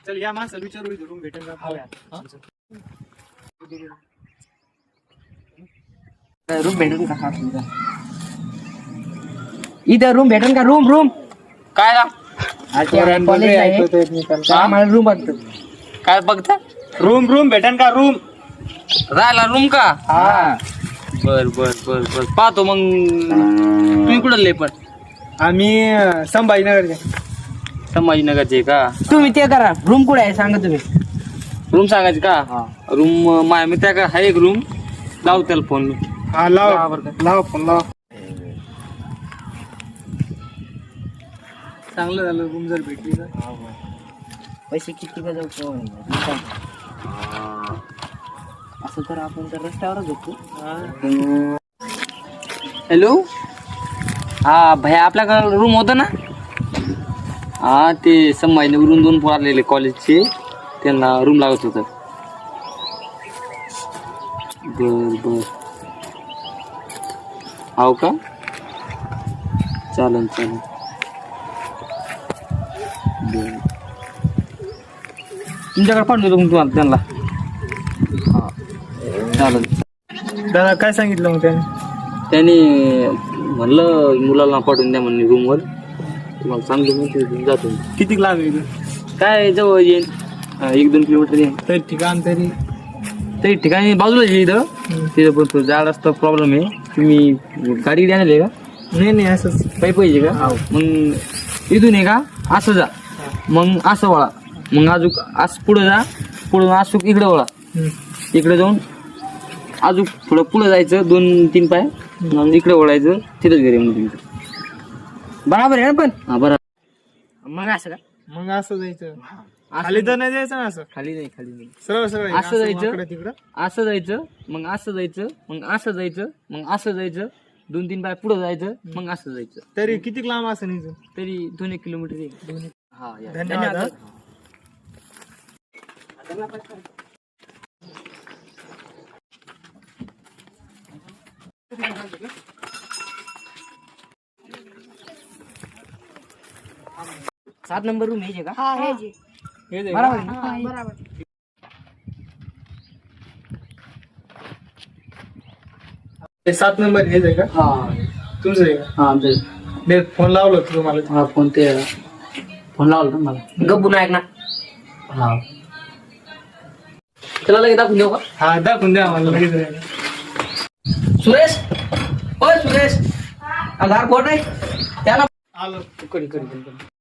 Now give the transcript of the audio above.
चल या माणसाला विचारू रूम भेटेल का? रूम भेटेल का? इथं रूम भेटेल का? रूम काय रा कॉलेज आहे मला रूम बघतो. काय बघता? रूम भेटेल का? रूम राहिला रूम का? हा बर बर बर बर पाहतो मग. तुम्ही कुठं लय पण? आम्ही संभाजीनगरचे. संभाजीनगरचे का? तुम्ही ते करा. रूम कुठे आहे सांगा तुम्ही. रूम सांगायचे का? रूम माझ्या मित्रा आहे एक रूम. लाव त्याला फोन मी. हा लाव फोन लाव. चांगलं झालं रूम जर भेटली तर. पैसे किती का जाऊ असं तर आपण तर रस्त्यावरच होतो. हॅलो हा भैया आपल्याकडे रूम होतं ना? हा ते संभाजीनगरवरून 2 पोर आलेले कॉलेजचे, त्यांना रूम लागत होतं. बर बर हो का? चालेल तुमच्याकडे पाठवतो तुम्हाला त्यांना. हा चालेल. दादा काय सांगितलं मग त्याने म्हणलं मुलाला पाठवून द्या म्हणून रूमवर. तुम्हाला सांगतो मी ते जातो. किती लांब आहे? काय जवळ येईल 1-2 किलोमीटर येईल. तरी ठिकाण तरी ठिकाणी बाजूला येईल इथं. तिथं पण तो जाड असता प्रॉब्लेम आहे. तुम्ही गाडी आणले का? नाही असंच पाहिजे का? मग इथून आहे का असं जा, मग असं वळा, मग अजून असं पुढे जा, पुढून असं इकडे वळा. इकडे जाऊन अजून थोडं पुढे जायचं 2-3 पाय, मग इकडे वळायचं. तिथंच घरी मग तुमचं. बराबर आहे ना पण. हा बरं. मग असं का? मग असं जायचं. खाली तर नाही जायचं ना? असं खाली नाही सरळ असं जायचं. तिकडं असं जायचं, मग असं जायचं, मग असं जायचं, मग असं जायचं. 2-3 पाय पुढे जायचं, मग असं जायचं. तरी किती लांब असं नाही? तरी 2-1 किलोमीटर येईल. हा या. धन्यवाद. 7 नंबर रूम आहे का? हा हे जे बराबर आहे ना? हा बराबर. हे 7 नंबर हेच आहे का? हा तुमचं आहे का? हा आमचं. मी फोन लावला होता तुम्हाला. हा फोन लावला ना मला. गप्पू नायक ना. हा त्याला लगेच दाखवून देऊ का? हा दाखवून द्या मला लगेच. सुरेश, ओय सुरेश, आधार कोड आहे त्याला. आलो. कधी